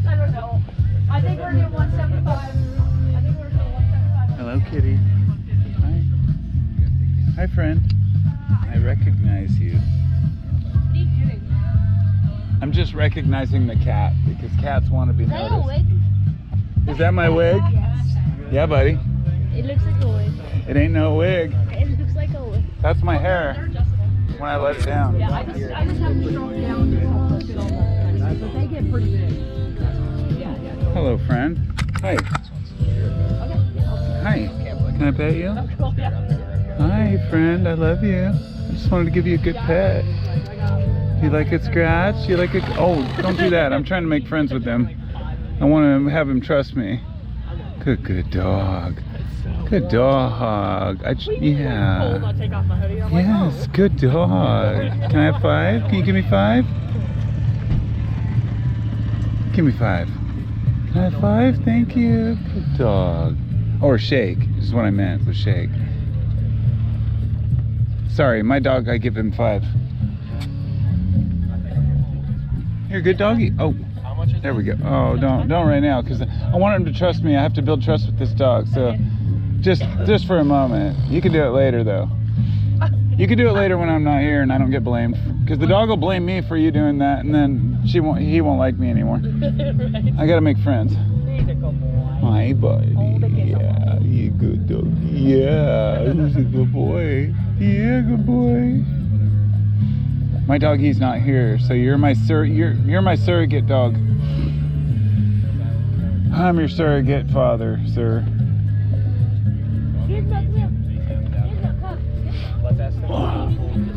I don't know. I think we're doing 175. I think we're doing 175. Hello, kitty. Hi. Hi, friend. I recognize you. What are you doing? I'm just recognizing the cat because cats want to be Is that a noticed. wig? Is that my wig? Yes. Yeah, buddy. It looks like a wig. It ain't no wig. It looks like a wig. That's my hair when I let it down. Yeah, I just have to stroke down and but they get pretty big. Hello, friend. Hi. Hi. Can I pet you? Hi, friend. I love you. I just wanted to give you a good pet. You like a scratch? You like a... Oh, don't do that. I'm trying to make friends with them. I want to have him trust me. Good dog. Good dog. Yeah. Yes, good dog. Can I have 5? Can you give me 5? Give me 5. Can I have 5? Thank you. Good dog. Or shake is what I meant, was shake. Sorry, my dog, I give him 5. You're a good doggy. Oh, there we go. Oh, don't right now, because I want him to trust me. I have to build trust with this dog. So just for a moment. You can do it later, though. You can do it later when I'm not here and I don't get blamed, because the dog will blame me for you doing that, and then he won't like me anymore. I gotta make friends. Hi, buddy. Yeah, you good dog. Yeah, who's a good boy? Yeah, good boy. My doggy's not here, so you're my surrogate dog. I'm your surrogate father, sir. Here's the cup. Here's the cup.